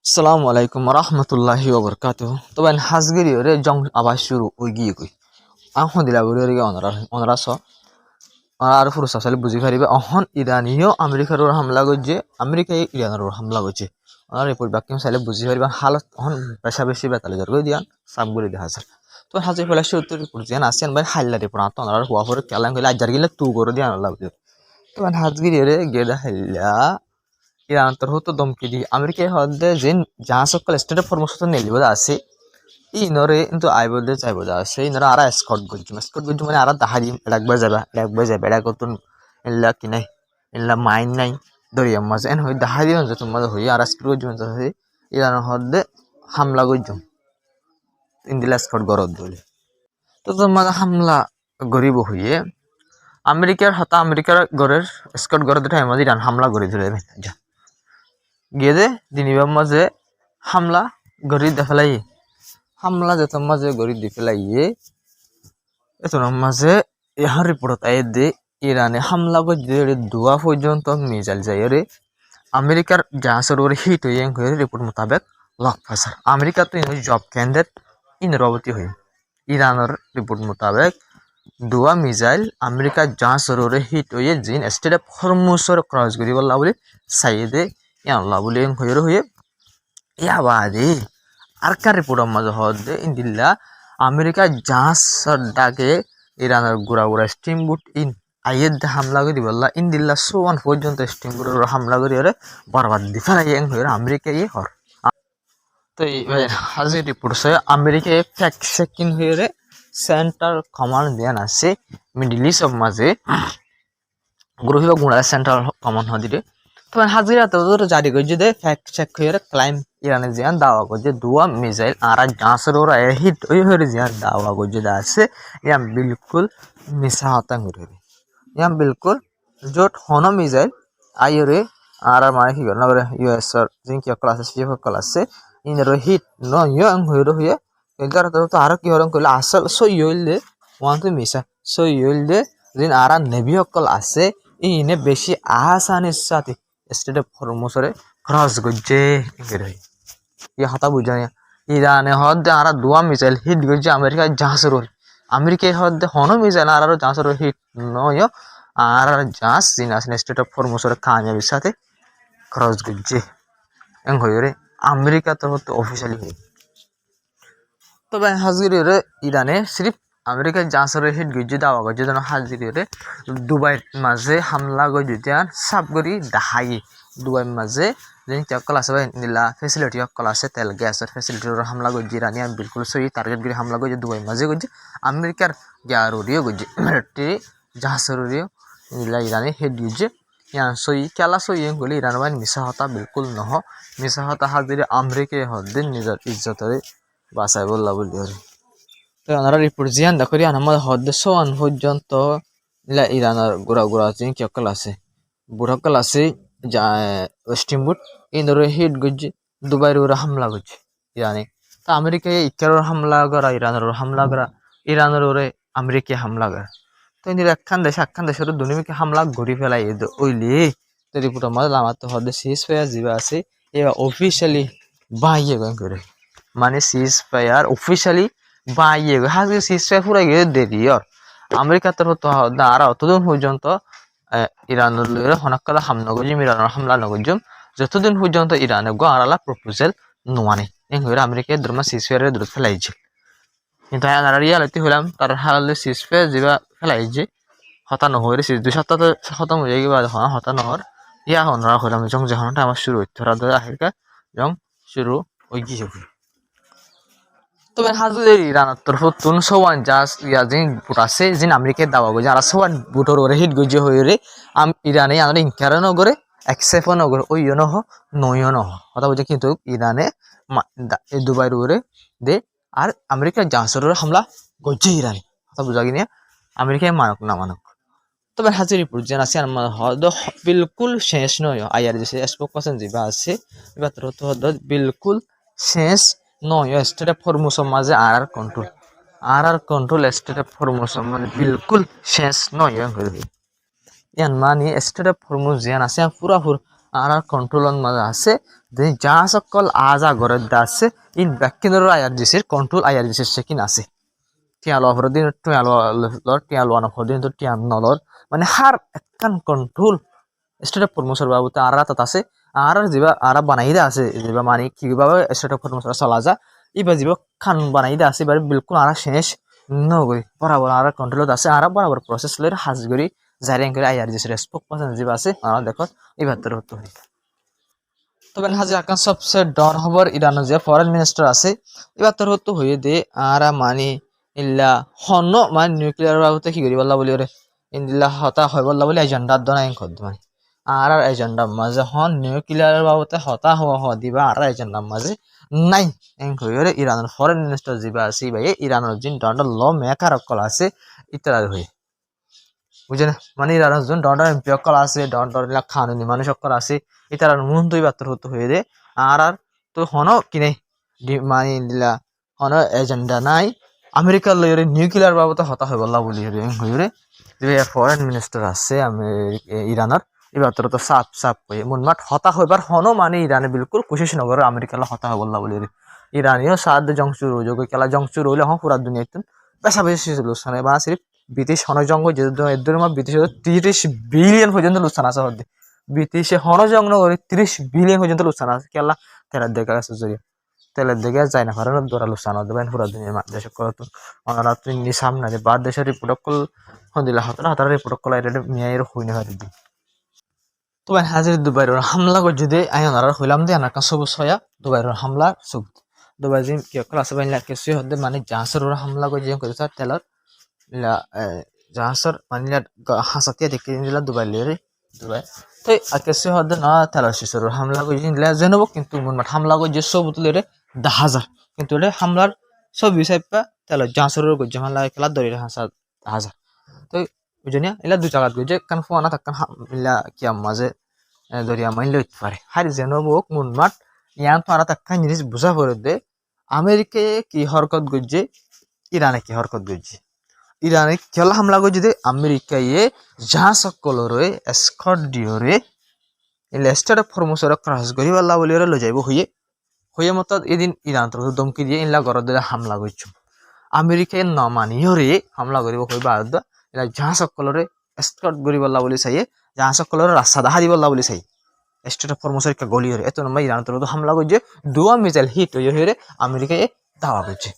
Assalamu alaikum warahmatullahi wabarakatuh. Toban hasgiri ore jong abashuru oigi koi. Ahon dila buri ore onara so. Ar furu sasali buzi faribe ahon Iraniyo Amerikar or hamla gojje Amerika Iran or hamla gojje. Onar report bakim sale buzi faribe halat ahon pesha beshi betale jar goi diyan sabguri de hasar. তো হাজে ফেলা সত্তর report জিয়ান আসেন ভাই হাইলা report আতো আর হুয়া ফরে Klang কইলা আজার গিলা তু করে দিয়ান আল্লাহ তো হাজগিরি রে গেদা হাইলা Iran tor hoto domkidi Amerika hodde jin jaha sokkal state formoso neliboda ase inore into aiboda chaiboda ase inora ara escort gojju mane ara dahari edakbar jabe era kotun illa kinai illa main nai doriya mas en hoy dahari on jatum maz hoy ara escort gojju man ase Iran hodde hamla gojju indila escort gorod dole to tomada hamla goribo hoye Amerikar gorer escort gorod time Iran hamla gori dole ja Gede দিনিবার মাঝে হামলা গরি দেফেলাই হামলা যেত মাঝে গরি দিফেলাই এতর মাঝে ইহার report I they ইরানে হামলা গজে দুয়া পর্যন্ত মিসাইল যায় রে আমেরিকার জাহাজের ওর হিট হয়ে রিপোর্ট মোতাবেক লক ফাসার আমেরিকা তো জব কেন্দ্রের ইনরবতী হয়ে ইরানের রিপোর্ট মোতাবেক দুয়া মিসাইল আমেরিকার জাহাজের ওর হিট হয়ে জিন স্টেট অফ হরমুজর ক্রস করি বললা বলে সাইদে Allah boleh yang hoye ya wadi arkar report mazo hodde indilla Amerika jahaz dage Iran gura steamboat in ayed hamla gori bolla indilla so one পর্যন্ত steamboat hamla gori ore barbad di fala yang hoye Amerika ye hor তো হাজি report সে America fact checking হয়ে central command দেন আছে middle east of মাঝে গ্রহিবা গুণা central command হদিরে তোমার হাজিরা তো জারি করছে দে ফ্যাক্ট চেক করে ক্লাইম ইরানে জিয়ান দাওয়া করছে দুয়া মিসাইল আর জাঁসের ওরা হিট ওই হয়ে জিয়ান দাওয়া করছে আছে ইয়াম বিলকুল মিশা হতাং করে ইয়াম বিলকুল জোট হন মিসাইল আইরে আর মানে কি না করে ইউএস এর জিন কি ক্লাস আছে সিএফ ক্লাস আছে ইনর হিট ন ইয়াং হয়ে এগার তো আর কি হরং কইলা আসল সো ইউলদে ওয়ান টু মিশা সো ইউলদে জিন আর নেভি কল আছে ইনে বেশি আসানির সাথে স্টেট অফ হরমুজরে ক্রস গজে গরে ইয়া হাতা বুঝায় ইরানে হদে আর দুয়া মিসাইল হিট গজে আমেরিকা জাহাজের আমেরিকা হদে হন মিসাইল আর জাহাজের হিট নয় আর জাহাজ জিনাস স্টেট অফ হরমুজরে কামিয়াবির সাথে ক্রস গজে এং হইরে আমেরিকা তো অফিশিয়ালি হই তবে হাজিরে ইরানে সিরিফ আমেরিকা জাহাজের হিট গজে দাওয়া গজে যেন হাজিরে দুবাইয়ের মাঝে হামলা গজে দিয়ান সাবগরি দাহাই দুবাইয়ের মাঝে যেন চক্কল আছে নিলা ফেসিলিটি অক্কল আছে তেল গ্যাসের ফেসিলিটির হামলা গজে ইরানিয়ান বিলকুল সই টার্গেট গরি হামলা গজে দুবাইয়ের মাঝে গজে আমেরিকার গ্যারোরিও গজে মিলিটারি জাহাজের নিলা ইরানি হিট গজে ইয়ান সই খেলা সই গলি ইরান বাইন মিশা হতা বিলকুল নহ মিশা হতা হাজিরে আমেরিকা হদ্দিন নিজের ইজ্জতরে বাসায় বললা বলি তো ওনারা রিপোর্ট জিয়ান দেখি আমার হদ্দে সোয়ান পর্যন্ত ইরানের গোড়া জিন কিয়কল আছে বুড়কল আছে স্টিমবুট ইন্দোর হিট গজে দুবাইয়ের ওরা হামলা গজে ইরানে তা আমেরিকায় ইকার হামলা করা ইরানের ওরে আমেরিকায় হামলা করা তো ইন্দির একখান দেশের দুনিয়াকে হামলা গড়ি ফেলাই ওইলি তো রিপোর্ট আমার তো হদ্দে সিজ ফায়ার জিবা আছে এবার অফিসিয়ালি বাইয়ে করে মানে সিজ ফায়ার অফিসিয়ালি বাইয়ে হাজকে সিজ ফায়ার পুরা গিয়ে দেরি আর আমেরিকা তরফ তো আর অতদিন পর্যন্ত ইরানের হনকালা হামলা গজিম ইরানের হামলা নগজুম যতদিন পর্যন্ত ইরানে গো আরালা প্রপোজাল নোয়ানে এং হইরা আমেরিকায় ধর্মা সিজ ফায়ারের দূর ফেলাইছে কিন্তু আর রিয়ালিটি হলাম তার হালে সিজ ফায়ার যেবা ফেলাইছে হতা নহরে সিজ 2 সপ্তাহ তো খতম হয়ে গেবা হতা নহর ইয়া হনরা হলাম জং যখনটা আমার শুরু হইতে ধরা ধরা আহেরকা জং শুরু ওই কি হবে তবে হাজুদের ইরানের তরফ তুন সোয়ান জাস ইয়া জিন বুটাছে জিন আমেরিকায় দাওয়া গজে আর সোয়ান বুটর ওরে হিট গজে হইরে ইরানে আমরা ইনকারও নগরে অ্যাকসেপ্টও নগরে ওই নহ নয়ও নহ কথা বুঝে কিন্তু ইরানে দুবাইয়ের ওরে দে আর আমেরিকার জাহাজের ওরে হামলা গজে ইরানে কথা বুঝা গিয়ে আমেরিকায় মানক না মানক তবে হাজির রিপোর্ট যেন আছে আমার হদ বিলকুল শেষ নয় আয়ার যে স্পোক পার্সন যেবা আছে এবার তোর তো হদ বিলকুল শেষ নয় স্টেট অফ হরমুজ মাঝে আর কন্ট্রোল স্টেট অফ হরমুজ মানে বিলকুল শেষ নয় ইয়ান মানে স্টেট অফ হরমুজ জিয়ান আছে পুরাপুর আর কন্ট্রোলন মাঝে আছে যে যা সকল আজা গড়ে আছে ইন ব্যাকিনের আইআরজিসির কন্ট্রোল আইআরজিসির সেকিন আছে টিয়া লো দিন টিয়া টিয়া লো দিন তো টিয়া নলর মানে হার একখান কন্ট্রোল স্টেট প্রমোশন বাবুতে আর রাত আছে আর যেবা আর বানাই দে আছে যেবা মানে কিভাবে স্টেট প্রমোশন চলা যা এবার যেবা খান বানাই দে আছে এবার বিলকুল আর শেষ নগরি বরাবর আর কন্ট্রোলত আছে আর বরাবর প্রসেস লইর হাজগরি জারিয়াং করে আইআরজিসির স্পোক পার্সন যেবা আছে আর দেখো এবার তোর হতো তবে হাজি আকান সবচেয়ে ডর খবর ইরানের যে ফরেন মিনিস্টার আছে এবার তোর হতো হয়ে দে আর মানে ইল্লা হন মানে নিউক্লিয়ার বাবুতে কি করি বললা বলি ওরে ইন্দিল্লা হতা হয় বললা বলি এজেন্ডা দনাই খদ মানে আর এজেন্ডা মাঝে হন নিউক্লিয়ার বাবুতে হতা হওয়া হওয়া দিবা আর এজেন্ডা মাঝে নাই এং হয়ে ইরানের ফরেন মিনিস্টার যিবা আছে ভাই ইরানের যিন ডন্ডার ল মেকার অকল আছে ইত্যাদি হয়ে বুঝে না মানে ইরানের যোন ডন্ডার এমপি অকল আছে ডন্ডার খানুনি মানুষ অকল আছে ইতার মন তুই বাত্তর হতে হয়ে দে আর তো হন কিনে মানে দিলা হন এজেন্ডা নাই আমেরিকার লইরে নিউক্লিয়ার বাবদ হতা হয় বললা বলি হইরে যে ফরেন মিনিস্টার আছে ইরানের এবার তো সাপ সাপ হয়ে মনমাট হতা হইবার হন মানে ইরানে বিলকুল কোশিশ নগর আমেরিকার হতা হয় বললা বলি ইরানিও সাদ জংচুর যোগ খেলা জংচুর হইলে হন পুরা দুনিয়া পেশা বেশি লুসান বা সিরিফ ব্রিটিশ হনজঙ্গ যে এদের ব্রিটিশ 30 বিলিয়ন পর্যন্ত লুসান আছে হতে ব্রিটিশে হনজঙ্গ করে 30 বিলিয়ন পর্যন্ত লুসান আছে কেলা তেলের দেখা আছে জড়িয়ে তেলের দেখে যায় না কারণ দৌড়া লুসান দেবেন পুরা দুনিয়ার দেশে করতো ওনারা তুমি সামনে যে বার দেশের রিপোর্টকল দিলা হাতারা হাতারা রিপোর্টকল এটা মেয়ের হই না হয় দিদি তো ভাই হাজির দুবাইয়ের হামলা করে যদি আই ওনারা হইলাম দিয়ে আনার কাছে সবুজ হয়া দুবাইয়ের হামলা সব দুবাই যে কি ক্লাস বাইলা কিছু হতে মানে জাহাজের হামলা করে যে করে তেলর জাহাজের মানে হাসাতিয়া দেখে দিলা দুবাই লিয়ে দুবাই তো কিছু হতে না তেলর শিশুর হামলা করে দিলা জেনব কিন্তু মন হামলা করে যে সব তুলে হাজার কিন্তু এটা হামলার সব বিষয় পা তেলর জাহাজের গজ্জে হামলা খেলা দড়ি হাজার তো বুঝনিয়া এলা দু জায়গা গজ্জে কান ফোনা থাকান ইলা কিয়া মাঝে দরিয়া মাইন লইতে পারে হারি জেনব মন মাঠ ইয়ান তো আর তাক্কান জিনিস বুঝা পড়ে দে আমেরিকায় কি হরকত গজ্জে ইরানে কি হরকত গজ্জে ইরানে খেলা হামলা গজ্জে দে আমেরিকায় যা সকল রয়ে এসকট ডিওরে লেস্টার ফরমোসর ক্রাশ করি বাল্লা বলি লো যাইব হইয়ে মত এদিন ইরান তো দমকি দিয়ে ইনলা গর দিলে হামলা করছো আমেরিকায় ন মানিও রে হামলা করিব কইবা এলা যা সকলরে এসকট করি বাল্লা বলি চাইয়ে যা সকলরে রাস্তা দাহা দি বাল্লা বলি চাই স্টেট ফরমোসর একটা গলি হরে এত নম্বর ইরান তো হামলা করছে দুয়া মিসাইল হিট হয়ে আমেরিকায় দাওয়া করছে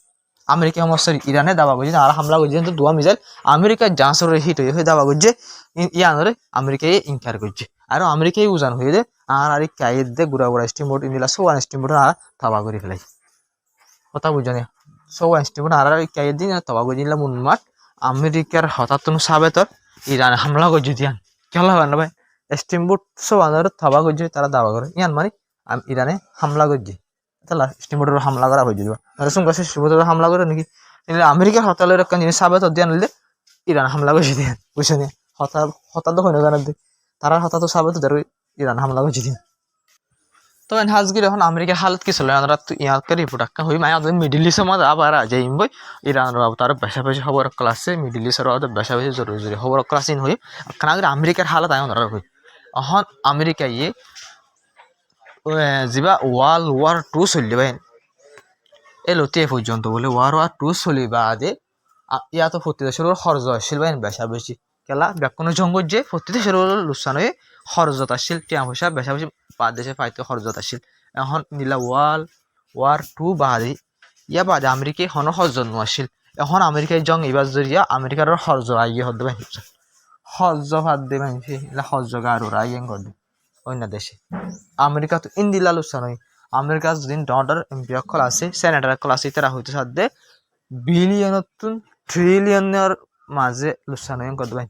আমেরিকা সমস্যা ইরানে দাবা করছে আর হামলা করছে কিন্তু দুয়া মিসাইল আমেরিকার জাহাজের হিট হয়ে দাবা করছে ইয়ানরে আমেরিকায় ইনকার করছে আর আমেরিকায় উজান হয়ে দে আর কায়েদ দে গুড়া গুড়া স্টিমবোট ইন্দিলা সব স্টিমবোট আর তাবা করে ফেলাই কথা বুঝনে সব স্টিমবোট আর কায়েদ দিন তাবা করে দিলাম উন্মাট আমেরিকার হঠাৎ সাবে তোর ইরান হামলা করছে দিয়ান কেলা হবে না ভাই স্টিমবোট সব আনার থাবা করছে তারা দাবা করে ইয়ান মানে ইরানে হামলা করছে তাহলে স্টিমবোটের হামলা করা হয়ে যাবে আর সঙ্গে স্টিমবোটের হামলা করে নাকি আমেরিকার হতালের একটা জিনিস সাবে তো দিয়ে নিলে ইরান হামলা করছে দিয়ে বুঝছে নি হতা তো হয় না জানার তারা হতা তো সাবে তো ইরান হামলা করছে দিয়ে তো হাজগির এখন আমেরিকার হালত কি চলে আমরা ইয়াকে রিপোর্ট আঁকা হই মানে মিডিল ইস্টের মধ্যে আবার যাইম বই ইরানের বাবু তার বেশা বেশি খবর ক্লাসে মিডিল ইস্টের বাবু বেশা বেশি জরুরি জরুরি খবর ক্লাসিন হই কারণ আমেরিকার হালত আয় ধরা হই এখন আমেরিকা ইয়ে যা ওয়ার্ল্ড ওয়ার 2 চলি ভাই এলোতে পর্যন্ত বলে ওয়ার্ল্ড ওয়ার 2 চলি বাদে ইয়াতো প্রতি দেশের খরচ আসছিল ভাই বেশা বেশি কেলা ব্যাকুণ জঙ্গল যে প্রতি দেশের লোকসান হয়ে খরচত আসছিল টিয়া পয়সা বেশা বেশি বাদ দেশে পাইতে খরচত আসছিল এখন নিলা ওয়ার্ল্ড ওয়ার 2 বাদে ইয়া বাদে আমেরিকায় হন খরচত আসছিল এখন আমেরিকায় জং এবার জরিয়া আমেরিকার খরচ আইয়ে হতে ভাই খরচ ভাত দে ভাই খরচ আর ওরা আইয়ে করে অন্য দেশে আমেরিকা তো ইন্দিলা লোকসান হয় আমেরিকার যদি ডলার এমপি অকল আছে সেনেটার অকল আছে তারা হইতে সাথে বিলিয়ন ট্রিলিয়নের মাঝে লোকসান হয় করতে ভাই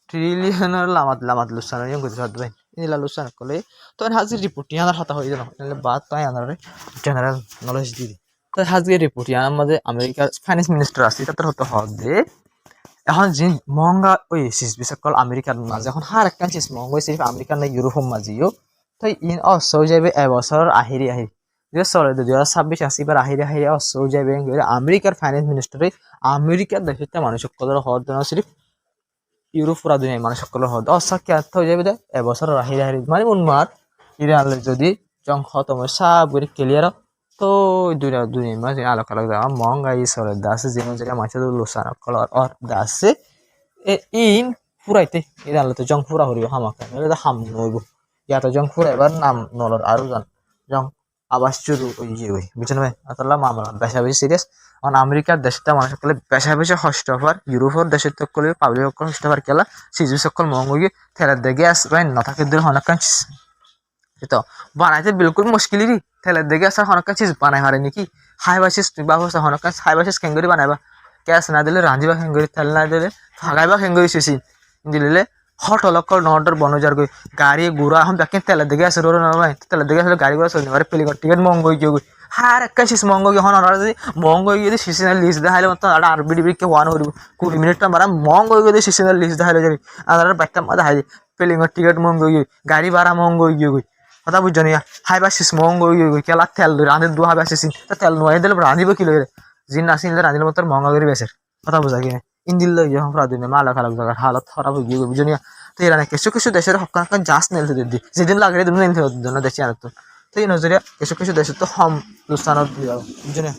ট্রিলিয়নের লামাত লামাত লোকসান হয় করতে সাথে ভাই ইন্দিলা লোকসান করলে তো হাজির রিপোর্ট ইয়ানার হাতা হয়ে যাবে নাহলে বাদ তাই আনার জেনারেল নলেজ দিয়ে তো হাজির রিপোর্ট ইয়ানার মাঝে আমেরিকার ফাইন্যান্স মিনিস্টার আছে তাদের হতে হবে এখন যে মহঙ্গা ওই চিজ সকল আমেরিকার মাঝে এখন হার একটা চিজ মহঙ্গা হয়েছে আমেরিকার না ইউরোপের মাঝেও তো ইন অসৌ যাবে এবছর আহিরি যে চলে 2026 আসিবার আহিরি অসৌ যাবে আমেরিকার ফাইন্যান্স মিনিস্টারে আমেরিকার দেশের মানুষ সকলের হওয়ার জন্য সিরিফ ইউরোপ পুরা দুনিয়ায় মানুষ সকলের হওয়ার অসা কে হয়ে যাবে এবছর আহিরি মানে উন্মার ইরান যদি জং খতম সব করে ক্লিয়ার তো দুনিয়া মাঝে আলোক আলোক দেওয়া মহঙ্গাই সরের দাসে যেমন যেটা মাছের লোসান কলার অর দাসে ইন ফুরাইতে ইরান তো জং ফুরা হরিব হামাকা এটা হাম নইব ইয়াতো জং ফুরা এবার নাম নলর আরো জান জং আবাস চুরু ইয়ে হই বুঝছেন ভাই আতাল্লাহ মামলা বেশা বেশি সিরিয়াস কারণ আমেরিকার দেশটা মানুষ সকলে বেশা বেশি হস্ত হওয়ার ইউরোপের দেশের তকলে পাবলিক সকল হস্ত হওয়ার কেলা সিজু সকল মহঙ্গি থেলার দেখে আস রাইন না থাকে দূর হনকান তো বানাইতে বিলকুল মুশকিলই থেলার দেখে আসা হনকান চিজ বানাই হারে নাকি হাই বাসিস বাবসা হনকান হাই বাসিস কেঙ্গরি বানাইবা ক্যাশ না দিলে রাঁধিবা খেঙ্গরি তেল না দিলে ফাগাইবা খেঙ্গরি শেষি দিলে হট অলক্কর নটর বনজার গই গাড়ি গুড়া এখন দেখেন তেলের দিকে আসে রোড নয় তেলের দিকে আসলে গাড়ি গুড়া চলতে পারে পেলিগর টিকিট মহঙ্গ গিয়ে গই হার একটা শেষ মহঙ্গ গিয়ে হন ওরা যদি মহঙ্গ গিয়ে যদি সিজনাল লিস্ট দেখাইলে মতো আর বিডি বিড়িকে ওয়ান করিব 20 মিনিট মারা মহঙ্গ গিয়ে সিজনাল লিস্ট দেখাইলে যাবি আর বাচ্চা মাথা হাই পেলিগর টিকিট মহঙ্গ গিয়ে গাড়ি ভাড়া মহঙ্গ গিয়ে গই কথা বুঝছো নিয়া হাই বাসিস মহঙ্গ গিয়ে গই কেলা তেল রাঁধে দু হাবে আসিস তেল নোয়াই দিলে রাঁধিব কি লই জিন আসিলে রাঁধিলে মতো মহঙ্গা করে বেসের কথা বোঝা কি ইন্দিল যখন প্রাদিনে মালা খারাপ জায়গার হালত খারাপ হয়ে গিয়ে বুঝো নিয়া তো ইরানে কিছু কিছু দেশের হকান জাস নেলতে দিদি যেদিন লাগে সেদিন নেলতে জন্য দেশে আর তো এই নজরিয়া কিছু কিছু দেশের তো হম লুসানত বুঝো নিয়া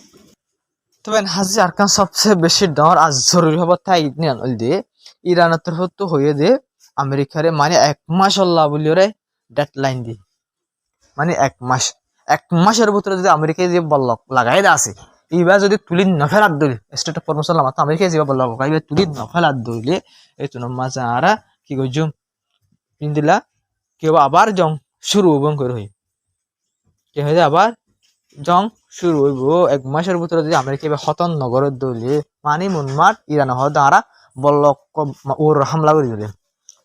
তবে হাজি আরকান সবচেয়ে বেশি ডর আজ জরুরি হবার তাই ইতনি আনল দিয়ে ইরানের তরফ তো হয়ে দে আমেরিকারে মানে 1 মাস আল্লাহ বলি রে ডেডলাইন দি মানে 1 মাসের ভিতরে যদি আমেরিকায় যে বলল লাগাই দা আছে এইবার যদি তুলি নফেলাত দইলে স্টেট অফ পরমশাল মাত্র আমেরিকায় যে বলল এইবার তুলি নফেলাত দইলে এই তো মাঝে আরা কি কইজুম ইন্দিলা কেউ আবার জং শুরু হবং করে হই কে হয়ে আবার জং শুরু হইব 1 মাসের ভিতরে যদি আমেরিকা এবার হতন নগরের দইলে মানি মুনমাট ইরান হওয়ার দ্বারা বল্লক ওর হামলা করে দিলে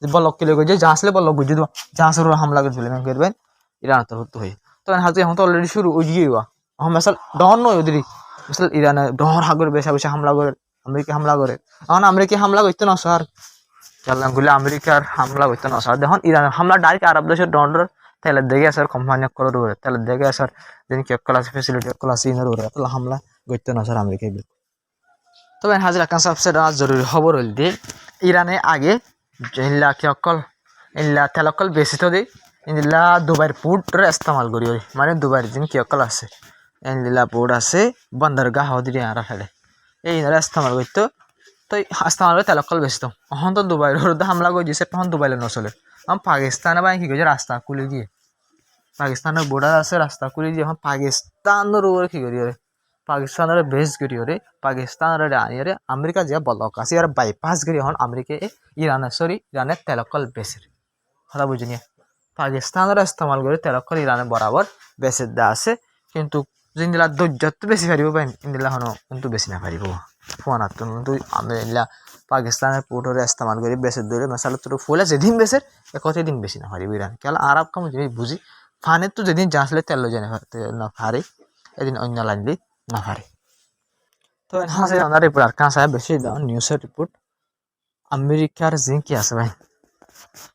বল্লক কিলে যে জাহাজলে বল্লক বুঝি দেবো জাহাজের হামলা করে দিলে করবেন ইরান তো হতে হই তো হাজি এখন তো অলরেডি শুরু হয়ে গিয়ে এখন মেসাল ডর নয় ওদের মেসাল ইরানে ডর হাগর বেশা বেশা হামলা করে আমেরিকা হামলা করে এখন আমেরিকা হামলা করতে না স্যার জানলাম গুলি আমেরিকার হামলা করতে না স্যার দেখুন ইরানের হামলা ডাইরেক্ট আরব দেশের ডর তেলের দেখে আসার কোম্পানি করে দেবে তেলের দেখে আসার যেন কি ক্লাস ফেসিলিটি ক্লাস ইনের ওরে এত হামলা করতে না স্যার আমেরিকায় তবে হাজির আকান সবচেয়ে জরুরি খবর হল দিয়ে ইরানে আগে ইল্লা কি অকল ইল্লা তেল অকল বেশি তো দিই ইন্দিলা দুবাইয়ের পোর্টরে ইস্তেমাল করি মানে দুবাইয়ের দিন কি অকল আছে ইন্দিলা পোর্ট আছে বন্দরগাহ হদিরে আর ফেলে এই ইস্তেমাল করতো তো ইস্তেমাল করে তেল অকল বেশি তো এখন তো দুবাইয়ের হামলা করে দিয়েছে তখন দুবাইলে নচলে এখন পাকিস্তানে বা কি করেছে রাস্তা খুলে দিয়ে পাকিস্তানের বর্ডার আছে রাস্তা খুলে দিয়ে এখন পাকিস্তানের উপরে কি করি পাকিস্তানের বেস করি পাকিস্তানের আনিয়ে আমেরিকা যে বলক আছে আর বাইপাস করি এখন আমেরিকা ইরানের তেল অকল বেশির কথা বুঝি নিয়ে পাকিস্তানের ইস্তেমাল করে তেল অকল ইরানের বরাবর বেশি দা আছে কিন্তু জিন্দিলা ধৈর্য বেশি পারিব পাই ইন্দিলা হনো কিন্তু বেশি না পারিব ফোন আর কিন্তু আমি পাকিস্তানের পোর্টরে ইস্তেমাল করে বেশি দূরে মশালা তোর ফুলে যেদিন বেশে একতে দিন বেশি না পারিব ইরান কেন আরব কাম জিনিস বুঝি ফানে তো যেদিন জাসলে তেল জেনে না পারে এদিন অন্য লাইনলি না পারে তো হাসে ওনার রিপোর্ট আর কাঁচা বেশি নিউজের রিপোর্ট আমেরিকার যে কি আছে ভাই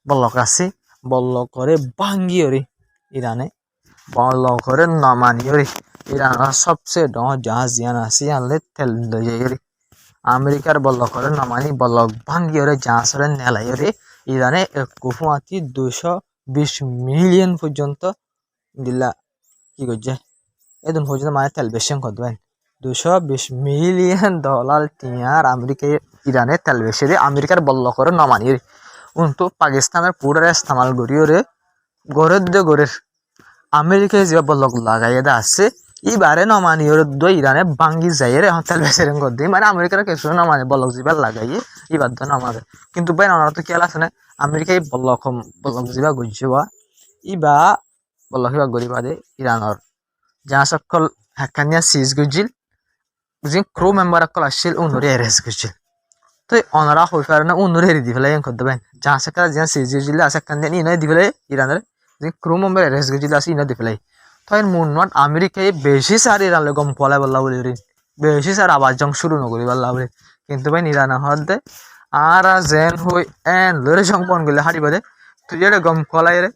বল্লক আছে বল্ল করে ভাঙ্গিওরে ইরানে বল্ল করে নমানিওরে ইরানের সবচেয়ে ডর জাহাজ জিয়ান আছে আনলে তেল লইয়াইরে আমেরিকার বল্ল করে নমানি বল্লক ভাঙ্গিওরে জাহাজরে নেলাইরে ইরানে কুফুয়াতি 220 মিলিয়ন পর্যন্ত দিলা কি করছে এদিন পর্যন্ত মানে তেল বেশি করবেন $220 মিলিয়ন টিয়ার আমেরিকায় ইরানে তেল বেশি আমেরিকার বল্ল করে নমানিরে কিন্তু পাকিস্তানের পুরো ইস্তেমাল করিও রে গড়ের আমেরিকায় যে বলক লাগাইয়ে দা আছে এবারে নমানি ওর ইরানে ভাঙ্গি যাই রে তেল বেশি কর দিই মানে আমেরিকার কিছু নমানি বলক যাবার লাগাইয়ে এবার তো নমাবে কিন্তু ভাই ওনারা তো খেয়াল আছে না আমেরিকায় বলক যাবা গুজবা ইবা বলক কিবা গরিবা দে ইরানের যা সকল হাক্কানিয়া সিজ গুজিল যে ক্রু মেম্বার সকল আসছিল উনরে এরেস্ট করছিল তো ওনারা হয়ে পারে না উন্নরে হেরি দি ফেলাই করতে পারেন যা সেকা যা সিজি জিলে আছে কান দিয়ে ইনাই দি ফেলাই ইরানের যে ক্রু মেম্বার এরেস্ট গজিলে আছে ইনা দি ফেলাই তো এর মুনমাট আমেরিকায় বেশি সার ইরান গম পলাই বললা বলি রে বেশি সার আবার জং শুরু নকরি বললা বলে কিন্তু ভাই ইরান হদ দে আর জেন হই এন লরে জং বন গলে হাড়ি বাদে তুই যে গম পলাই রে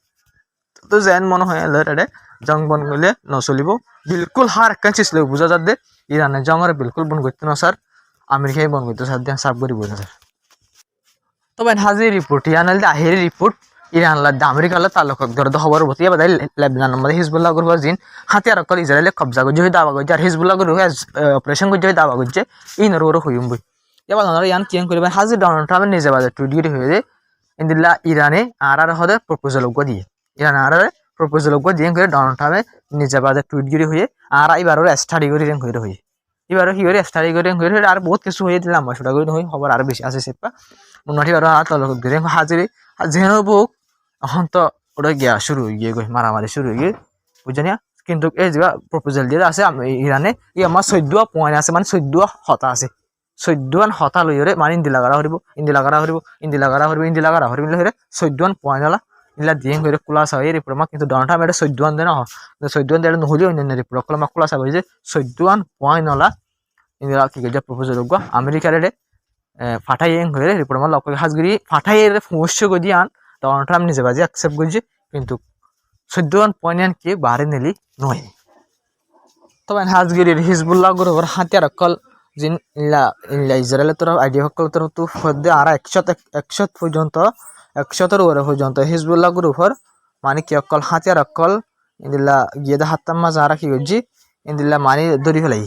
তো জেন মনে হয় লরে জং বন গলে নচলিব বিলকুল হার কান চিসলে বুঝা যাত দে ইরানের জংরে বিলকুল বন করতে না স্যার আমেরিকায় বন করতে স্যার দেন সাব করি বোঝা স্যার তবে হাজির রিপোর্ট ইয়ানাল দে আহেরি রিপোর্ট ইরান লাদ আমেরিকা লাদ তালুক দরদ খবর বতি বাদে লেবানন মধ্যে হিজবুল্লাহ গ্রুপ জিন হাতিয়ার কল ইসরায়েলে কবজা করছে হই দাবা করছে আর হিজবুল্লাহ গ্রুপ অপারেশন করছে হই দাবা করছে ইনর ওর হইম বই এবার ওনারা ইয়ান কিয়ান করিবেন হাজির ডোনাল্ড ট্রাম্পের নিজে বাদে টুইট হয়ে ইন্দিল্লা ইরানে আর হদে প্রপোজাল দিয়ে ইরান আর প্রপোজাল দিয়ে করে ডোনাল্ড ট্রাম্পে নিজে বাদে টুইট হয়ে আর এবার স্টাডি করে হয়ে এবার কি করে স্টাডি করে আর বহুত কিছু হয়ে দিলাম সেটা করে হই খবর আর বেশি আছে সেপা উন্নতি আর তলক দিয়ে হাজির যেন বুক এখন তো ওটা গিয়া শুরু হয়ে গিয়ে মারামারি শুরু হয়ে গিয়ে বুঝছেন কিন্তু এই যে প্রপোজাল দিয়ে আছে ইরানে ই আমার 14 পয়েন্ট আছে মানে 14 হতা আছে 14 হতা লইরে মানে ইন্দিলা গাড়া হরিব ইন্দিলা গাড়া হরিব ইন্দিলা গাড়া হরিব ইন্দিলা গাড়া হরিব লইরে 14 পয়েন্ট হলা ইলা দিয়ে করে কুলাস হয় রিপোর্ট মা কিন্তু ডনটা মেরে 14 দেন হ 14 দেন নহলি অন্য রিপোর্ট কলমা কুলাস হয় যে 14 পয়েন্ট হলা ইন্দিলা কি যে প্রপোজাল গো আমেরিকার রে ফাটাইয়েন করে রিপোর্ট মা লক হাজগিরি ফাটাইয়ের ফোর্স গদি আন ডোনাল্ড ট্রাম্প নিজে বাজে অ্যাকসেপ্ট করছে কিন্তু 14 পয়েন্ট কি বারে নেলি নয় তবে হাজগিরির হিজবুল্লাহ গ্রুপের হাতিয়ার অকল জিন ইলা ইলা ইসরায়েলের তরফ আইডিয়া অকল তরফ তো ফদে আর 100 পর্যন্ত 100 ওরে পর্যন্ত হিজবুল্লাহ গ্রুপের মানে কি অকল হাতিয়ার অকল ইন্দিল্লা গিয়ে হাত্তাম্মা যারা কি করছি ইন্দিল্লা মানে দড়ি ফেলাই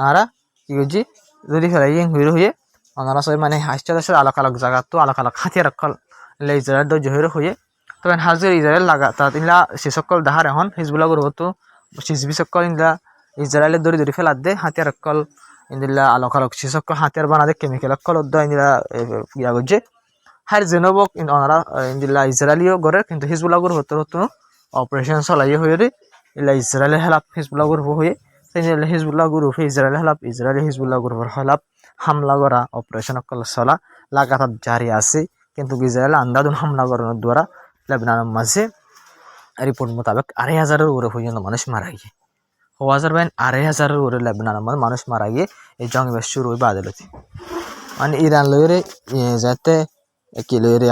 আরা কি করছি দড়ি ফেলাই হয়ে ওনারা সবাই মানে হাসতে দেশের আলাদা আলাদা জায়গা তো আলাদা আলাদা হাতিয়ার অকল ইসরায়েল জহির হয়ে তবে হাজির ইসরায়েল লাগা তা ইলা সে সকল দাহার এখন হিজবুল্লাহ গ্রুপ তো সিসবি সকল ইন্দা ইসরায়েলের দড়ি ফেলাত দে হাতিয়ার অকল ইন্দিল্লা আলোক আলোক সে সকল হাতিয়ার বানা দে কেমিক্যাল অকল ইন্দিলা ইয়া করছে হার জেনবক ওনারা ইন্দিল্লা ইসরায়েলিও গড়ে কিন্তু হিজবুল্লাহ গ্রুপ হতো অপারেশন চলাই হয়ে রে ইলা ইসরায়েলের হেলাপ হিজবুল্লাহ গ্রুপ হয়ে হিজবুল্লাহ গ্রুপ ইসরায়েল হেলাপ ইসরায়েলি হিজবুল্লাহ গ্রুপের হেলাপ হামলা করা অপারেশন অকল চলা লাগাতার জারি আছে কিন্তু ইসরায়েল আন্দাদুন হামলা করানোর দ্বারা লেবাননের মাঝে রিপোর্ট মোতাবেক 2,500-এর উপরে পর্যন্ত মানুষ মারা গিয়ে 2,500-এর উপরে লেবাননের মাঝে মানুষ মারা গিয়ে এই জঙ্গি বেশ শুরু হয়ে বাদলতি মানে ইরান লইরে যাতে কি লইরে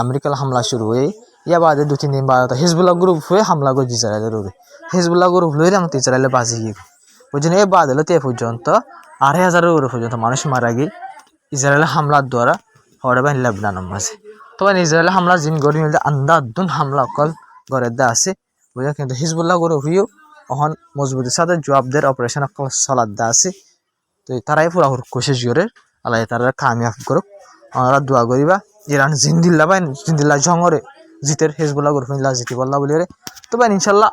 আমেরিকার হামলা শুরু হয়ে ইয়া বাদে 2-3 দিন বাদ হিজবুল্লাহ গ্রুপ হয়ে হামলা করে ইসরায়েলের উপরে হিজবুল্লাহ গ্রুপ লইরে আমাদের ইসরায়েলে বাজি গিয়ে বুঝছেন এই বাদলতি এ পর্যন্ত 2,500-এর উপরে পর্যন্ত মানুষ মারা গিয়ে ইসরায়েলের হামলার দ্বারা হরে বাহিনী লেবাননের মাঝে তবে ইসরায়েলের হামলা জিন গড়ি মিলতে আন্দাদুন হামলা অকল গড়ের দা আছে বুঝলেন কিন্তু হিজবুল্লাহ গড়ে হইও অহন মজবুতির সাথে জবাবদের অপারেশন অকল চলার দা আছে তো তারাই পুরা কোশিশ করে আল্লাহ তারা কামিয়াব করুক আমরা দোয়া করিবা ইরান জিন্দিল্লা বাই জিন্দিল্লা জঙ্গরে জিতের হিজবুল্লাহ গড়ে মিল্লা জিতি বললা বলি রে তবে ইনশাল্লাহ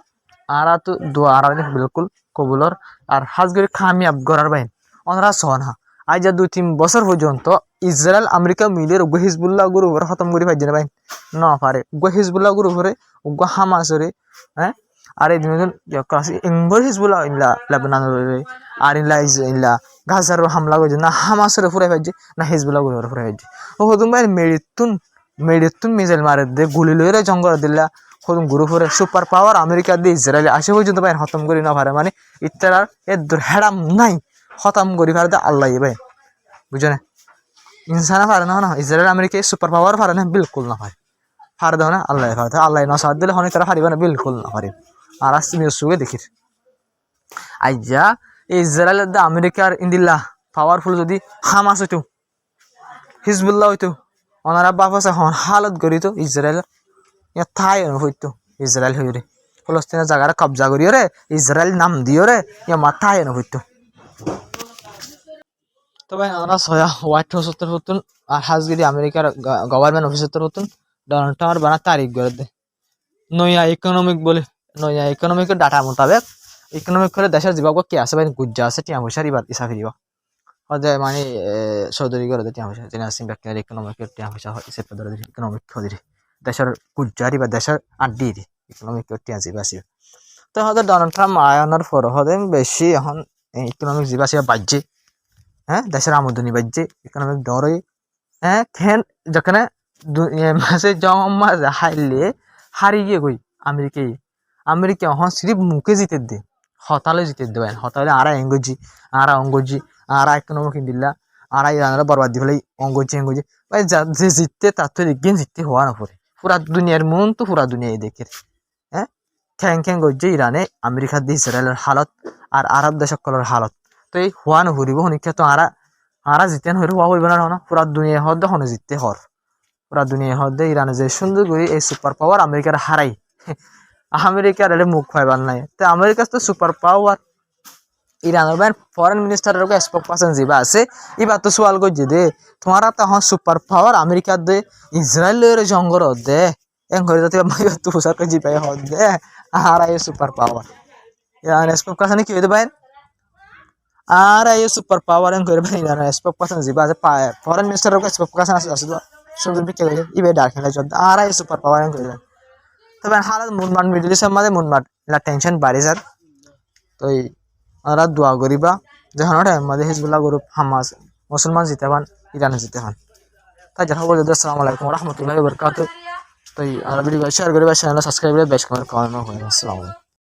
আর তো দোয়া আর বিলকুল কবুলর আর হাজগরি কামিয়াব করার বাইন ওনারা সহন হা আজ যা 2-3 বছর পর্যন্ত ইসরায়েল আমেরিকা মিলে উগ্র হিজবুল্লাহ গ্রুপের খতম করে পাইছে না ভাই না পারে উগ্র হিজবুল্লাহ গ্রুপের উগ্র হামাসরে হ্যাঁ আর এই দিন ইংবর হিজবুল্লাহ ইল্লা লেবাননের আর ইল্লা গাজার হামলা করছে না হামাসরে ফুরাই পাইছে না হিজবুল্লাহ গ্রুপের ফুরাই পাইছে ও হতুম ভাই মেরিতুন মিসাইল মারে দে গুলি লইরে জঙ্গল দিল্লা হতুম গ্রুপের সুপার পাওয়ার আমেরিকা দিয়ে ইসরায়েল আসে পর্যন্ত ভাই খতম করি না পারে মানে ইত্যার এর হেরাম নাই খতম করি পারে আল্লাহ ভাই বুঝছো না ইনসানা পারে না ইসরায়েল আমেরিকা সুপার পাওয়ার পারে না বিলকুল না পারে দেও না আল্লাহ পারে আল্লাহ নসাদ দিলে অনেক তারা পারিবে না বিলকুল না পারে আর আসছে নিউজ সুগে দেখির আইজা ইসরায়েল আমেরিকার ইন্দিল্লা পাওয়ারফুল যদি হামাস হইতো হিজবুল্লাহ হইতো ওনারা বাপাসা হালত করিত ইসরায়েল থাই হইতো ইসরায়েল হইরে ফলস্তিনের জায়গাটা কবজা করিও রে ইসরায়েল নাম দিও রে ইয়া মাথায় হইতো তবে ওরা হোয়াইট হাউস হতুন আর হাজগিরি আমেরিকার গভর্নমেন্ট অফিস হতুন ডোনাল্ড ট্রাম্প বানা তারিখ করে দে নয়া ইকোনমিক বলে নয়া ইকোনমিকের ডাটা মোতাবেক ইকোনমিক করে দেশের জীবক কে আছে ভাই গুজ্জা আছে টিয়া পয়সার ইবাদ ইসা ফিরিব হদে মানে চৌধুরী করে টিয়া পয়সা জেনে আসিম ব্যক্তির ইকোনমিকের টিয়া পয়সা হিসেবে ধরে ইকোনমিক খদিরি দেশের গুজ্জারি বা দেশের আড্ডি ইকোনমিক টিয়া জীব আসিব তো হদে ডোনাল্ড ট্রাম্প আয়নের পর হদে বেশি এখন ইকোনমিক জীব আসিবা বাজ্যে হ্যাঁ দেশের আমদানি বাজ্যে ইকোনমিক ডরে হ্যাঁ খেন যেখানে মাসে জমা হাইলে হারি গিয়ে গই আমেরিকা হন সিরিফ মুখে জিতে দে হতালে জিতে দেবেন হতালে আরা এঙ্গজি আরা অঙ্গজি আরা ইকোনমিক দিল্লা আরা ইরানের বরবাদ দি ফেলে অঙ্গজি ভাই যে জিততে তার তো দেখবেন জিততে হওয়া না পড়ে পুরা দুনিয়ার মন তো পুরা দুনিয়ায় দেখে হ্যাঁ খ্যাং গজ্জে ইরানে আমেরিকা দিয়ে ইসরায়েলের হালত আর আরব দেশ সকলের হালত তো এই হওয়া নহরিব শনিক্ষা তো আরা জিতেন হইলে হওয়া হইব না পুরা দুনিয়া হর দে হনে জিততে হর পুরা দুনিয়া হদে ইরানে যে সুন্দর করে এই সুপার পাওয়ার আমেরিকার হারাই আমেরিকার এর মুখ পাইবার নাই তো আমেরিকার তো সুপার পাওয়ার ইরানের ব্যান ফরেন মিনিস্টারের স্পোক পার্সন যেবা আছে এবার তো সোয়াল করছে দে তোমারা তখন সুপার পাওয়ার আমেরিকার দে ইসরায়েলের জঙ্গর দে এন করে যাতে তো হুসার করে জিপাই হদ দে আর এই super power Iran spoke person কি হইতে পারেন আর এই সুপার পাওয়ার এন করে ভাই ইরান স্পোক পার্সন যেবা আছে ফরেন মিনিস্টারের স্পোক পার্সন আছে আছে সুন্দর বিকে ইবে ডার্ক হেলা জদ আর এই সুপার পাওয়ার এন করে তবে হালাত মুনমাট মিডল ইস্টের মাঝে মুনমাট এলা টেনশন বাড়ে যার তো ওরা দোয়া করিবা যখন ওটা আমাদের হিজবুল্লাহ গ্রুপ হামাস মুসলমান জিতে পান ইরানে জিতে পান তাই যারা বলে আসসালামু আলাইকুম রহমতুল্লাহি ওয়া বারাকাতুহু তো আর ভিডিও শেয়ার করিবা চ্যানেল সাবস্ক্রাইব করে বেশ কমেন্ট করে আসসালামু আলাইকুম